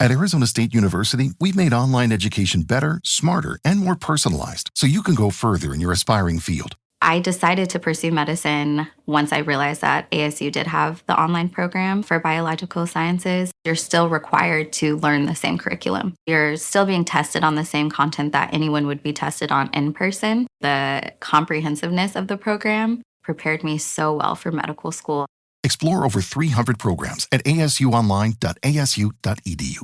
At Arizona State University, we've made online education better, smarter, and more personalized so you can go further in your aspiring field. I decided to pursue medicine once I realized that ASU did have the online program for biological sciences. You're still required to learn the same curriculum. You're still being tested on the same content that anyone would be tested on in person. The comprehensiveness of the program prepared me so well for medical school. Explore over 300 programs at asuonline.asu.edu.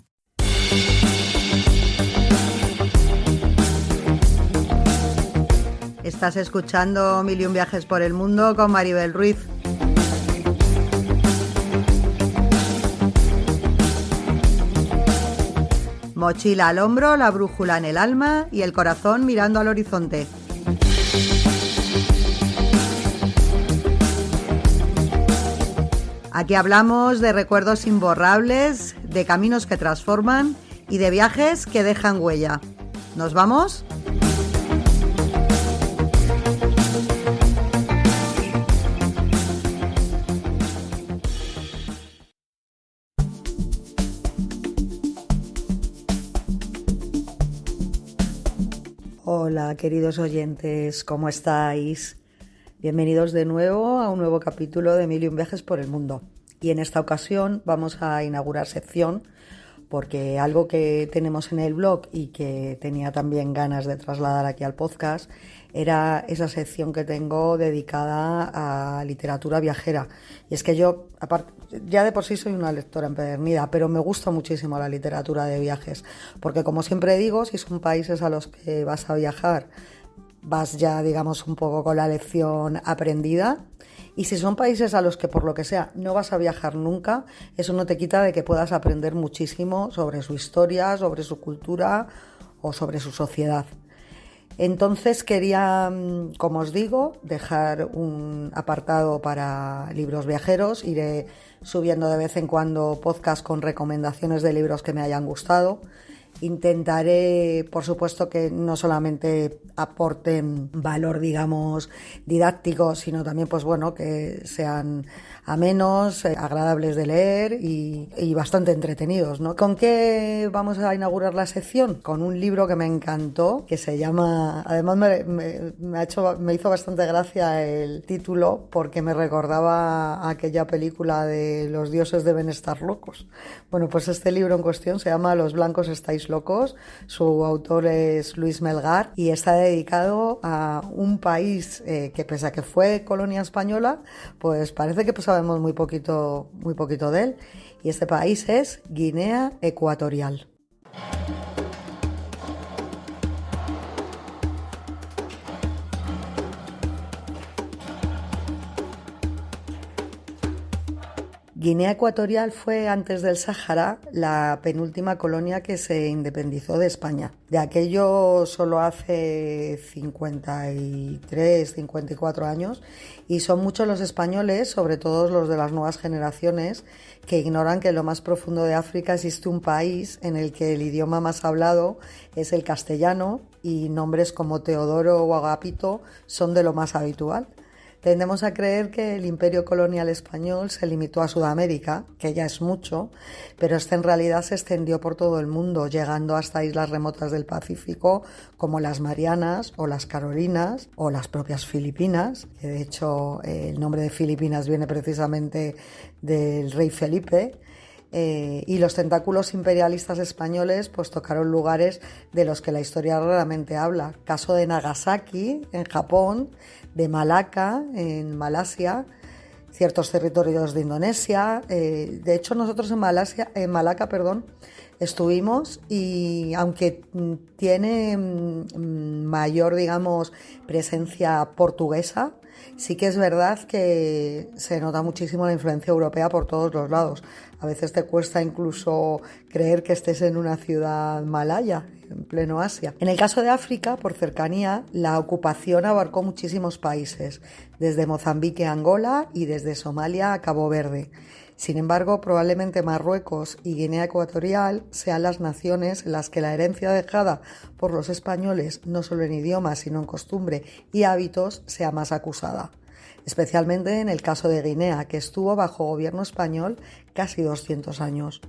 Estás escuchando Mil y un viajes por el mundo con Maribel Ruiz. Mochila al hombro, la brújula en el alma y el corazón mirando al horizonte. Aquí hablamos de recuerdos imborrables, de caminos que transforman y de viajes que dejan huella. ¿Nos vamos? Hola, queridos oyentes, ¿cómo estáis? Bienvenidos de nuevo a un nuevo capítulo de Mil y un viajes por el mundo. Y en esta ocasión vamos a inaugurar sección porque algo que tenemos en el blog y que tenía también ganas de trasladar aquí al podcast era esa sección que tengo dedicada a literatura viajera. Y es que yo, aparte, ya de por sí soy una lectora empedernida, pero me gusta muchísimo la literatura de viajes, porque como siempre digo, si son países a los que vas a viajar, vas ya, digamos, un poco con la lección aprendida. Y si son países a los que, por lo que sea, no vas a viajar nunca, eso no te quita de que puedas aprender muchísimo sobre su historia, sobre su cultura o sobre su sociedad. Entonces quería, como os digo, dejar un apartado para libros viajeros. Iré subiendo de vez en cuando podcast con recomendaciones de libros que me hayan gustado. Intentaré, por supuesto, que no solamente aporten valor, digamos, didáctico, sino también, pues bueno, que sean amenos, agradables de leer y bastante entretenidos, ¿no? ¿Con qué vamos a inaugurar la sección? Con un libro que me encantó, que se llama... Además me hizo bastante gracia el título porque me recordaba aquella película de Los dioses deben estar locos. Bueno, pues este libro en cuestión se llama Los blancos estáis locos. Su autor es Luis Melgar y está dedicado a un país que, pese a que fue colonia española, pues parece que sabemos muy poquito de él, y este país es Guinea Ecuatorial. Guinea Ecuatorial fue, antes del Sáhara, la penúltima colonia que se independizó de España. De aquello solo hace 53, 54 años, y son muchos los españoles, sobre todo los de las nuevas generaciones, que ignoran que en lo más profundo de África existe un país en el que el idioma más hablado es el castellano y nombres como Teodoro o Agapito son de lo más habitual. Tendemos a creer que el imperio colonial español se limitó a Sudamérica, que ya es mucho, pero este en realidad se extendió por todo el mundo, llegando hasta islas remotas del Pacífico como las Marianas o las Carolinas o las propias Filipinas, que de hecho el nombre de Filipinas viene precisamente del rey Felipe. Y los tentáculos imperialistas españoles pues tocaron lugares de los que la historia raramente habla. Caso de Nagasaki, en Japón, de Malaca, en Malasia, ciertos territorios de Indonesia. De hecho, nosotros en Malaca, estuvimos, y aunque tiene mayor, digamos, presencia portuguesa, sí que es verdad que se nota muchísimo la influencia europea por todos los lados. A veces te cuesta incluso creer que estés en una ciudad malaya, en pleno Asia. En el caso de África, por cercanía, la ocupación abarcó muchísimos países, desde Mozambique a Angola y desde Somalia a Cabo Verde. Sin embargo, probablemente Marruecos y Guinea Ecuatorial sean las naciones en las que la herencia dejada por los españoles, no solo en idioma, sino en costumbre y hábitos, sea más acusada. Especialmente en el caso de Guinea, que estuvo bajo gobierno español casi 200 años.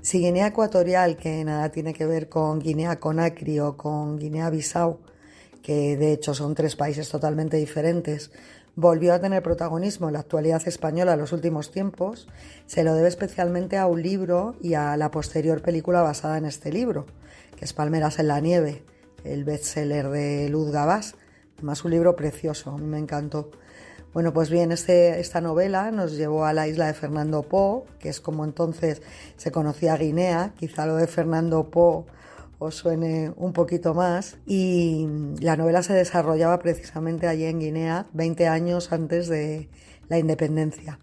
Si Guinea Ecuatorial, que nada tiene que ver con Guinea Conakry o con Guinea-Bissau, que de hecho son tres países totalmente diferentes, volvió a tener protagonismo en la actualidad española en los últimos tiempos, se lo debe especialmente a un libro y a la posterior película basada en este libro, que es Palmeras en la nieve, el bestseller de Luz Gabás. Además, un libro precioso, a mí me encantó. Bueno, pues bien, esta novela nos llevó a la isla de Fernando Po, que es como entonces se conocía Guinea. Quizá lo de Fernando Po os suene un poquito más. Y la novela se desarrollaba precisamente allí en Guinea, 20 años antes de la independencia,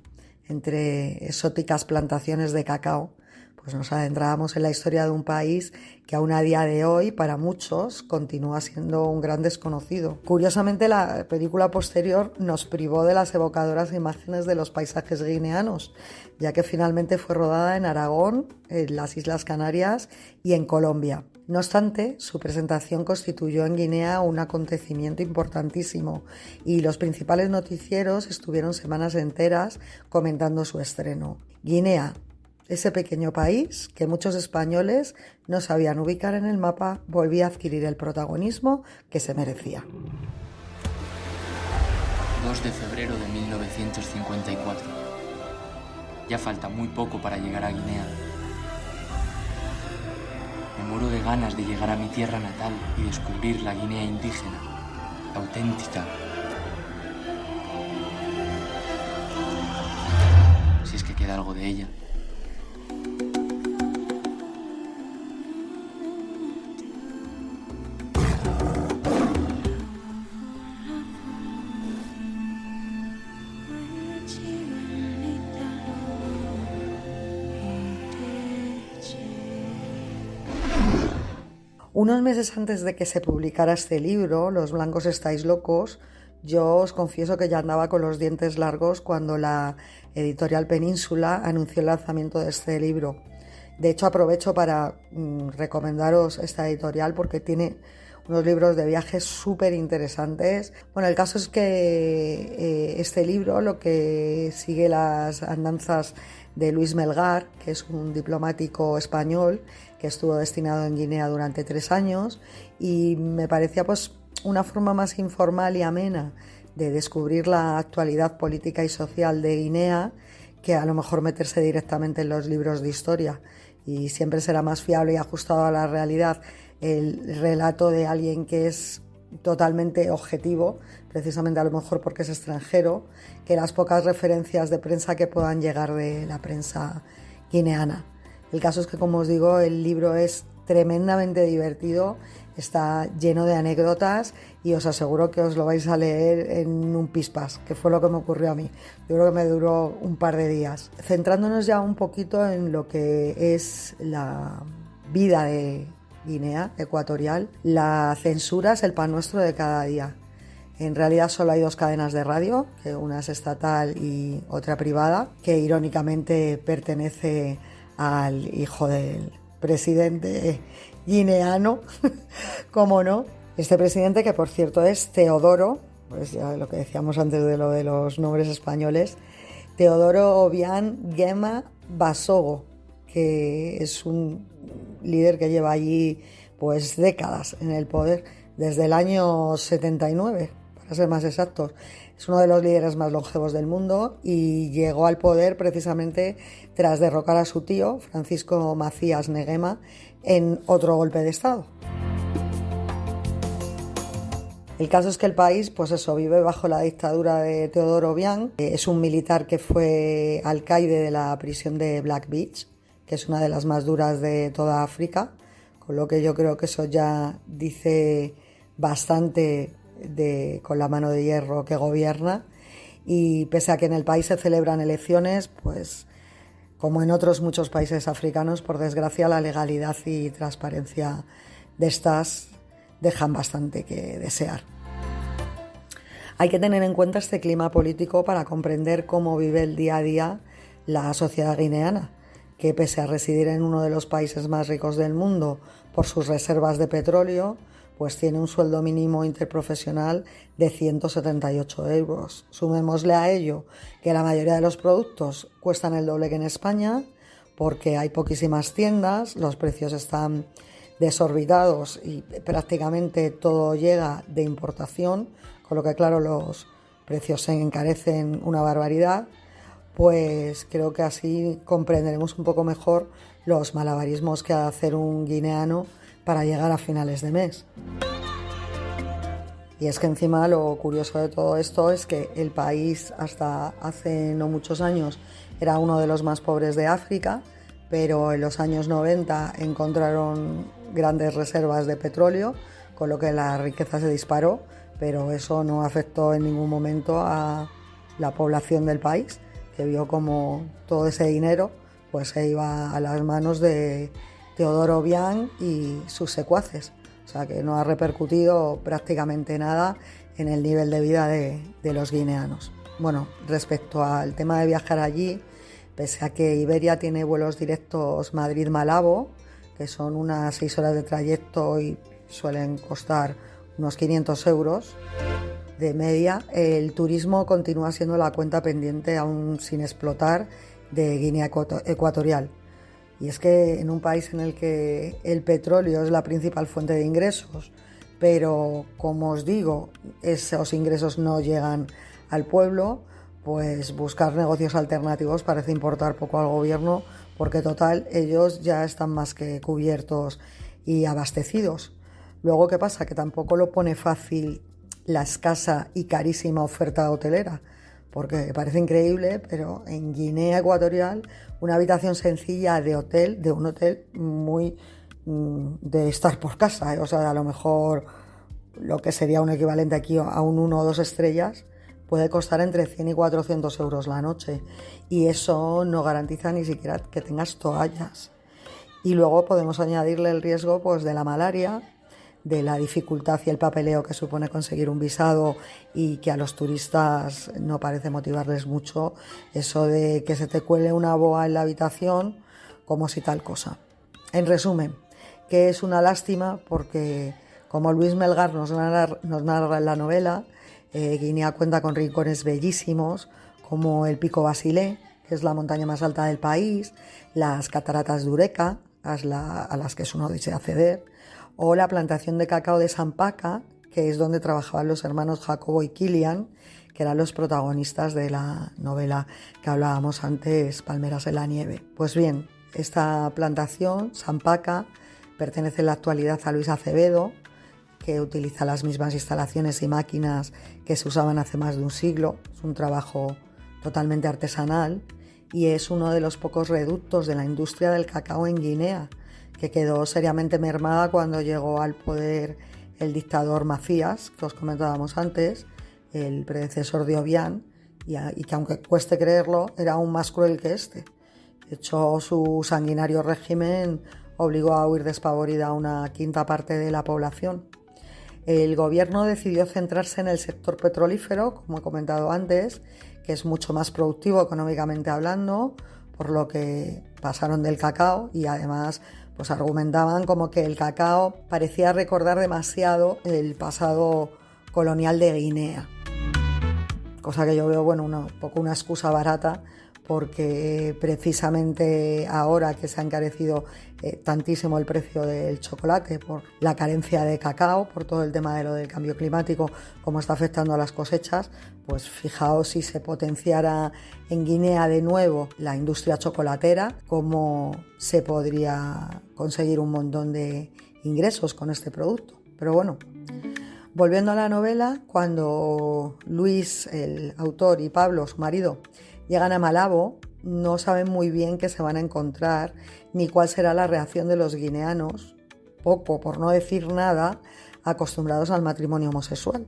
entre exóticas plantaciones de cacao. Pues nos adentrábamos en la historia de un país que aún a día de hoy, para muchos, continúa siendo un gran desconocido. Curiosamente, la película posterior nos privó de las evocadoras imágenes de los paisajes guineanos, ya que finalmente fue rodada en Aragón, en las Islas Canarias y en Colombia. No obstante, su presentación constituyó en Guinea un acontecimiento importantísimo y los principales noticieros estuvieron semanas enteras comentando su estreno. Guinea, ese pequeño país que muchos españoles no sabían ubicar en el mapa, volvía a adquirir el protagonismo que se merecía. 2 de febrero de 1954. Ya falta muy poco para llegar a Guinea. Me muero de ganas de llegar a mi tierra natal y descubrir la Guinea indígena, la auténtica. Si es que queda algo de ella. Unos meses antes de que se publicara este libro, Los blancos estáis locos, yo os confieso que ya andaba con los dientes largos cuando la editorial Península anunció el lanzamiento de este libro. De hecho, aprovecho para recomendaros esta editorial porque tiene unos libros de viajes súper interesantes. Bueno, el caso es que este libro lo que sigue las andanzas de Luis Melgar, que es un diplomático español que estuvo destinado en Guinea durante 3 años, y me parecía pues una forma más informal y amena de descubrir la actualidad política y social de Guinea que a lo mejor meterse directamente en los libros de historia. Y siempre será más fiable y ajustado a la realidad el relato de alguien que es totalmente objetivo, precisamente a lo mejor porque es extranjero, que las pocas referencias de prensa que puedan llegar de la prensa guineana. El caso es que, como os digo, el libro es tremendamente divertido, está lleno de anécdotas y os aseguro que os lo vais a leer en un pispás, que fue lo que me ocurrió a mí. Yo creo que me duró un par de días. Centrándonos ya un poquito en lo que es la vida de Guinea Ecuatorial, la censura es el pan nuestro de cada día. En realidad solo hay 2 cadenas de radio, que una es estatal y otra privada, que irónicamente pertenece al hijo del presidente guineano, ¿cómo no? Este presidente, que por cierto es Teodoro, pues ya lo que decíamos antes de lo de los nombres españoles, Teodoro Obiang Nguema Basogo, que es un líder que lleva allí pues décadas en el poder, desde el año 79, para ser más exactos. Es uno de los líderes más longevos del mundo y llegó al poder precisamente tras derrocar a su tío, Francisco Macías Nguema, en otro golpe de Estado. El caso es que el país, pues eso, vive bajo la dictadura de Teodoro Obiang. Es un militar que fue alcaide de la prisión de Black Beach, que es una de las más duras de toda África, con lo que yo creo que eso ya dice bastante con la mano de hierro que gobierna. Y pese a que en el país se celebran elecciones, pues como en otros muchos países africanos, por desgracia la legalidad y transparencia de estas dejan bastante que desear. Hay que tener en cuenta este clima político para comprender cómo vive el día a día la sociedad guineana, que pese a residir en uno de los países más ricos del mundo por sus reservas de petróleo, pues tiene un sueldo mínimo interprofesional de 178 euros. Sumémosle a ello que la mayoría de los productos cuestan el doble que en España, porque hay poquísimas tiendas, los precios están desorbitados y prácticamente todo llega de importación, con lo que claro los precios se encarecen una barbaridad. Pues creo que así comprenderemos un poco mejor los malabarismos que ha de hacer un guineano para llegar a finales de mes. Y es que encima lo curioso de todo esto es que el país hasta hace no muchos años era uno de los más pobres de África, pero en los años 90 encontraron grandes reservas de petróleo, con lo que la riqueza se disparó, pero eso no afectó en ningún momento a la población del país, que vio como todo ese dinero pues se iba a las manos de Teodoro Obiang y sus secuaces. O sea que no ha repercutido prácticamente nada en el nivel de vida de los guineanos. Bueno, respecto al tema de viajar allí, pese a que Iberia tiene vuelos directos Madrid-Malabo, que son unas 6 horas de trayecto y suelen costar unos 500 euros de media, el turismo continúa siendo la cuenta pendiente aún sin explotar de Guinea Ecuatorial. Y es que en un país en el que el petróleo es la principal fuente de ingresos, pero como os digo, esos ingresos no llegan al pueblo, pues buscar negocios alternativos parece importar poco al gobierno, porque total, ellos ya están más que cubiertos y abastecidos. Luego, ¿qué pasa? Que tampoco lo pone fácil la escasa y carísima oferta hotelera, porque parece increíble, pero en Guinea Ecuatorial una habitación sencilla de un hotel muy de estar por casa, o sea, a lo mejor lo que sería un equivalente aquí a un 1 o 2 estrellas, puede costar entre 100 y 400 euros la noche, y eso no garantiza ni siquiera que tengas toallas. Y luego podemos añadirle el riesgo pues de la malaria, de la dificultad y el papeleo que supone conseguir un visado, y que a los turistas no parece motivarles mucho eso de que se te cuele una boa en la habitación como si tal cosa. En resumen, que es una lástima porque, como Luis Melgar nos narra en la novela, Guinea cuenta con rincones bellísimos como el Pico Basilé, que es la montaña más alta del país, las cataratas de Eureka, a las que es una odisea acceder, o la plantación de cacao de Sampaca, que es donde trabajaban los hermanos Jacobo y Kilian, que eran los protagonistas de la novela que hablábamos antes, Palmeras en la nieve. Pues bien, esta plantación, Sampaca, pertenece en la actualidad a Luis Acevedo, que utiliza las mismas instalaciones y máquinas que se usaban hace más de un siglo. Es un trabajo totalmente artesanal y es uno de los pocos reductos de la industria del cacao en Guinea, que quedó seriamente mermada cuando llegó al poder el dictador Macías, que os comentábamos antes, el predecesor de Obiang, y que aunque cueste creerlo, era aún más cruel que este. De hecho, su sanguinario régimen obligó a huir despavorida a una quinta parte de la población. El gobierno decidió centrarse en el sector petrolífero, como he comentado antes, que es mucho más productivo económicamente hablando, por lo que pasaron del cacao, y además pues argumentaban como que el cacao parecía recordar demasiado el pasado colonial de Guinea. Cosa que yo veo, bueno, un poco una excusa barata, porque precisamente ahora que se ha encarecido tantísimo el precio del chocolate por la carencia de cacao, por todo el tema de lo del cambio climático, cómo está afectando a las cosechas, pues fijaos si se potenciara en Guinea de nuevo la industria chocolatera, cómo se podría conseguir un montón de ingresos con este producto. Pero bueno, volviendo a la novela, cuando Luis, el autor, y Pablo, su marido, llegan a Malabo, no saben muy bien qué se van a encontrar ni cuál será la reacción de los guineanos, poco, por no decir nada, acostumbrados al matrimonio homosexual.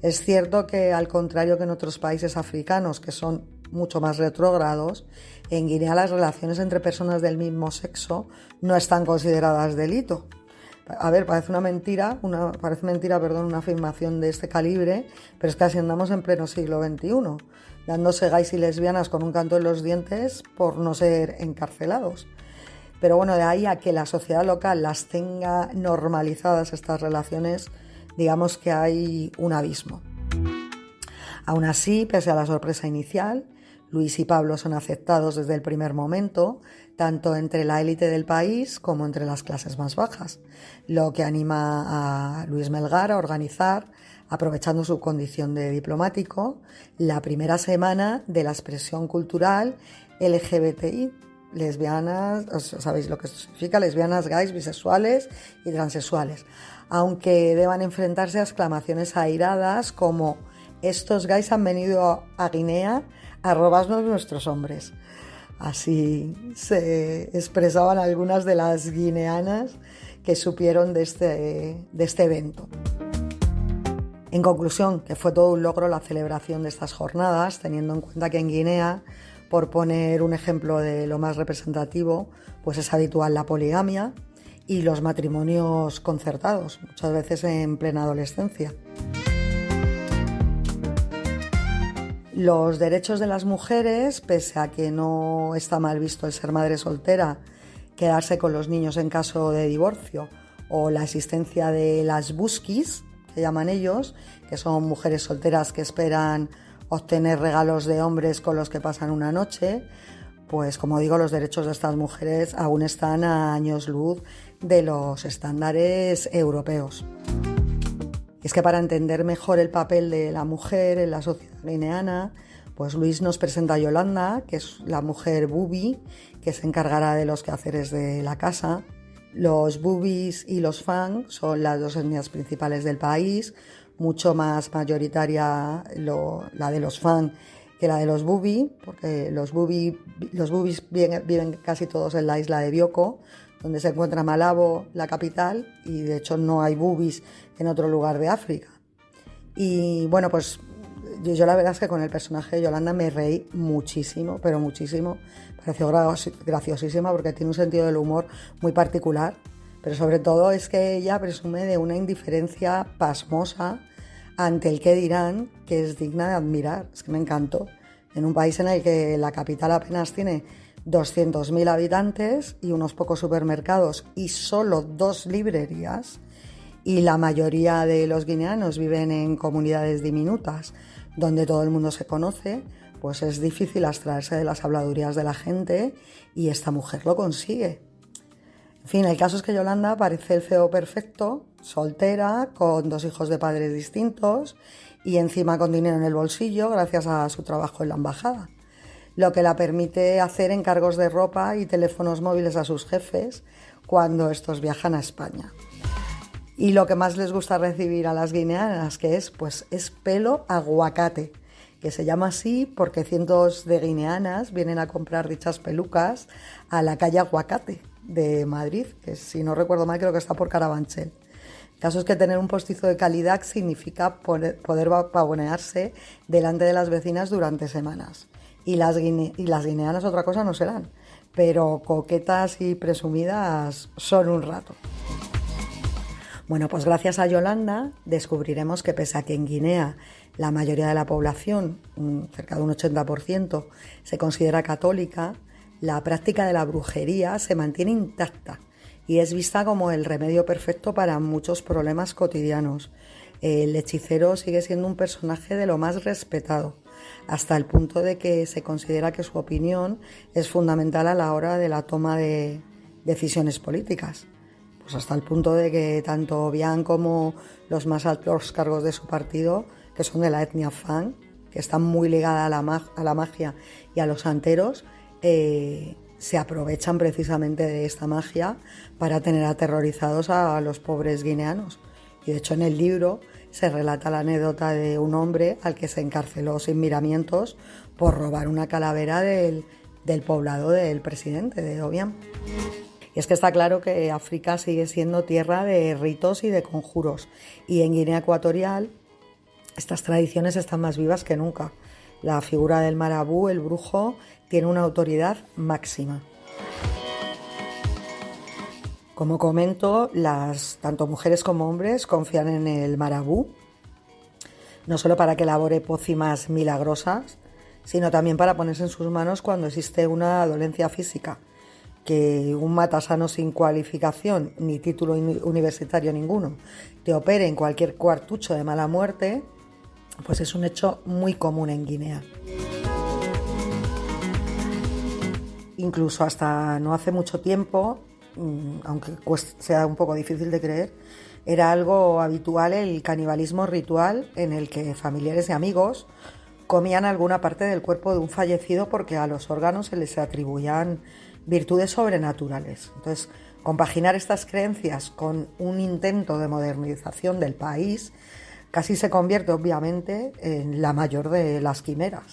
Es cierto que, al contrario que en otros países africanos, que son mucho más retrógrados, en Guinea las relaciones entre personas del mismo sexo no están consideradas delito. A ver, parece mentira, una afirmación de este calibre, pero es que así andamos en pleno siglo XXI, dándose gays y lesbianas con un canto en los dientes por no ser encarcelados. Pero bueno, de ahí a que la sociedad local las tenga normalizadas estas relaciones, digamos que hay un abismo. Aún así, pese a la sorpresa inicial, Luis y Pablo son aceptados desde el primer momento, tanto entre la élite del país como entre las clases más bajas, lo que anima a Luis Melgar a organizar, aprovechando su condición de diplomático, la primera semana de la expresión cultural LGBTI, lesbianas, sabéis lo que esto significa, lesbianas, gays, bisexuales y transexuales, aunque deban enfrentarse a exclamaciones airadas como estos gays han venido a Guinea a robarnos nuestros hombres. Así se expresaban algunas de las guineanas que supieron de este evento. En conclusión, que fue todo un logro la celebración de estas jornadas, teniendo en cuenta que en Guinea, por poner un ejemplo de lo más representativo, pues es habitual la poligamia y los matrimonios concertados, muchas veces en plena adolescencia. Los derechos de las mujeres, pese a que no está mal visto el ser madre soltera, quedarse con los niños en caso de divorcio o la existencia de las buskis, que llaman ellos, que son mujeres solteras que esperan obtener regalos de hombres con los que pasan una noche, pues como digo, los derechos de estas mujeres aún están a años luz de los estándares europeos. Y es que para entender mejor el papel de la mujer en la sociedad guineana, pues Luis nos presenta a Yolanda, que es la mujer bubi, que se encargará de los quehaceres de la casa. Los bubis y los fang son las dos etnias principales del país, mucho más mayoritaria la de los fang que la de los bubi, porque los bubis viven casi todos en la isla de Bioko, donde se encuentra Malabo, la capital, y de hecho no hay bubis en otro lugar de África. Y bueno, pues yo la verdad es que con el personaje de Yolanda me reí muchísimo, pero muchísimo. Pareció graciosísima porque tiene un sentido del humor muy particular, pero sobre todo es que ella presume de una indiferencia pasmosa ante el qué dirán, que es digna de admirar. Es que me encantó. En un país en el que la capital apenas tiene 200.000 habitantes y unos pocos supermercados y solo 2 librerías, y la mayoría de los guineanos viven en comunidades diminutas donde todo el mundo se conoce, pues es difícil abstraerse de las habladurías de la gente, y esta mujer lo consigue. En fin, el caso es que Yolanda parece el feo perfecto, soltera, con 2 hijos de padres distintos y encima con dinero en el bolsillo gracias a su trabajo en la embajada, lo que la permite hacer encargos de ropa y teléfonos móviles a sus jefes cuando estos viajan a España. Y lo que más les gusta recibir a las guineanas, que es pelo aguacate, que se llama así porque cientos de guineanas vienen a comprar dichas pelucas a la calle Aguacate de Madrid, que si no recuerdo mal creo que está por Carabanchel. El caso es que tener un postizo de calidad significa poder pavonearse delante de las vecinas durante semanas. Y las guineanas otra cosa no serán, pero coquetas y presumidas son un rato. Bueno, pues gracias a Yolanda descubriremos que pese a que en Guinea la mayoría de la población, cerca de un 80%, se considera católica, la práctica de la brujería se mantiene intacta y es vista como el remedio perfecto para muchos problemas cotidianos. El hechicero sigue siendo un personaje de lo más respetado, hasta el punto de que se considera que su opinión es fundamental a la hora de la toma de decisiones políticas. Pues hasta el punto de que tanto Bian como los más altos cargos de su partido, que son de la etnia Fang, que están muy ligada a la magia y a los santeros, se aprovechan precisamente de esta magia para tener aterrorizados a los pobres guineanos. Y de hecho en el libro se relata la anécdota de un hombre al que se encarceló sin miramientos por robar una calavera del poblado del presidente, de Obiang. Y es que está claro que África sigue siendo tierra de ritos y de conjuros, y en Guinea Ecuatorial estas tradiciones están más vivas que nunca. La figura del marabú, el brujo, tiene una autoridad máxima. Como comento, tanto mujeres como hombres confían en el marabú, no solo para que elabore pócimas milagrosas, sino también para ponerse en sus manos cuando existe una dolencia física. Que un matasano sin cualificación ni título universitario ninguno te opere en cualquier cuartucho de mala muerte, pues es un hecho muy común en Guinea. Incluso hasta no hace mucho tiempo, aunque sea un poco difícil de creer, era algo habitual el canibalismo ritual en el que familiares y amigos comían alguna parte del cuerpo de un fallecido porque a los órganos se les atribuían virtudes sobrenaturales. Entonces, compaginar estas creencias con un intento de modernización del país casi se convierte obviamente en la mayor de las quimeras.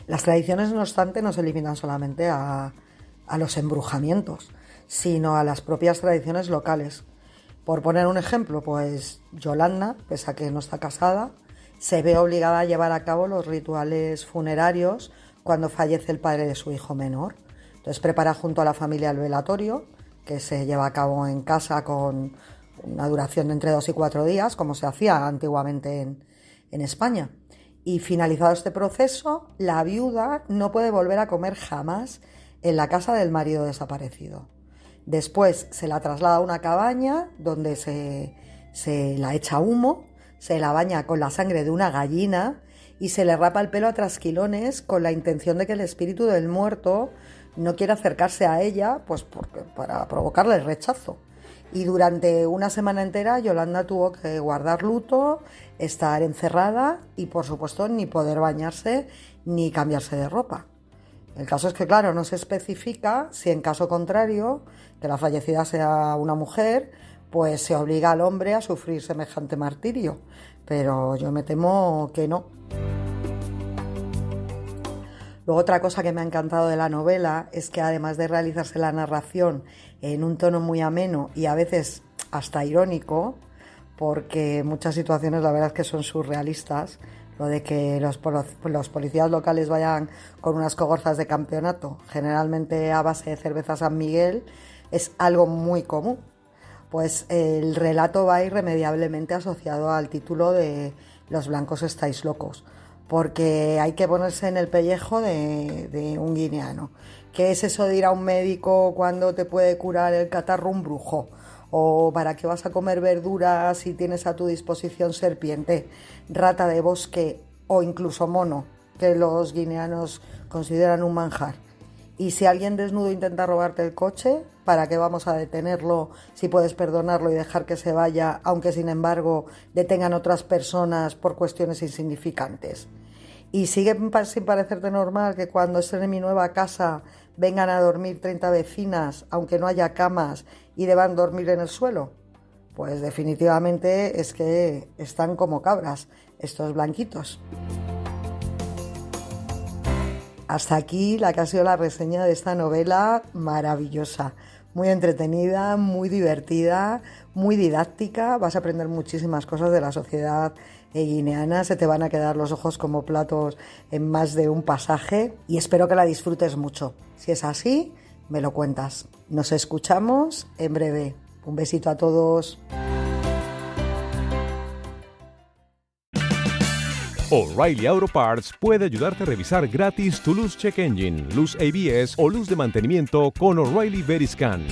Las tradiciones, no obstante, no se limitan solamente a los embrujamientos, sino a las propias tradiciones locales. Por poner un ejemplo, pues Yolanda, pese a que no está casada, se ve obligada a llevar a cabo los rituales funerarios cuando fallece el padre de su hijo menor. Entonces prepara junto a la familia el velatorio, que se lleva a cabo en casa con una duración de entre 2 y 4 días, como se hacía antiguamente en España. Y finalizado este proceso, la viuda no puede volver a comer jamás en la casa del marido desaparecido. Después se la traslada a una cabaña donde se la echa humo, se la baña con la sangre de una gallina y se le rapa el pelo a trasquilones con la intención de que el espíritu del muerto no quiera acercarse a ella, pues para provocarle el rechazo. Y durante una semana entera Yolanda tuvo que guardar luto, estar encerrada y por supuesto ni poder bañarse ni cambiarse de ropa. El caso es que, claro, no se especifica si en caso contrario, que la fallecida sea una mujer, pues se obliga al hombre a sufrir semejante martirio. Pero yo me temo que no. Luego, otra cosa que me ha encantado de la novela es que, además de realizarse la narración en un tono muy ameno y a veces hasta irónico, porque muchas situaciones la verdad es que son surrealistas, lo de que los policías locales vayan con unas cogorzas de campeonato, generalmente a base de cerveza San Miguel, es algo muy común. Pues el relato va irremediablemente asociado al título de Los blancos estáis locos, porque hay que ponerse en el pellejo de un guineano. ¿Qué es eso de ir a un médico cuando te puede curar el catarro un brujo? ¿O para qué vas a comer verduras si tienes a tu disposición serpiente, rata de bosque o incluso mono, que los guineanos consideran un manjar? Y si alguien desnudo intenta robarte el coche, ¿para qué vamos a detenerlo si puedes perdonarlo y dejar que se vaya, aunque sin embargo detengan otras personas por cuestiones insignificantes? Y sigue sin parecerte normal que cuando estés en mi nueva casa vengan a dormir 30 vecinas, aunque no haya camas, y deban dormir en el suelo. Pues definitivamente es que están como cabras estos blanquitos. Hasta aquí la que ha sido la reseña de esta novela maravillosa, muy entretenida, muy divertida, muy didáctica. Vas a aprender muchísimas cosas de la sociedad guineana, se te van a quedar los ojos como platos en más de un pasaje y espero que la disfrutes mucho. Si es así, me lo cuentas. Nos escuchamos en breve. Un besito a todos. O'Reilly Auto Parts puede ayudarte a revisar gratis tu luz check engine, luz ABS o luz de mantenimiento con O'Reilly Veriscan.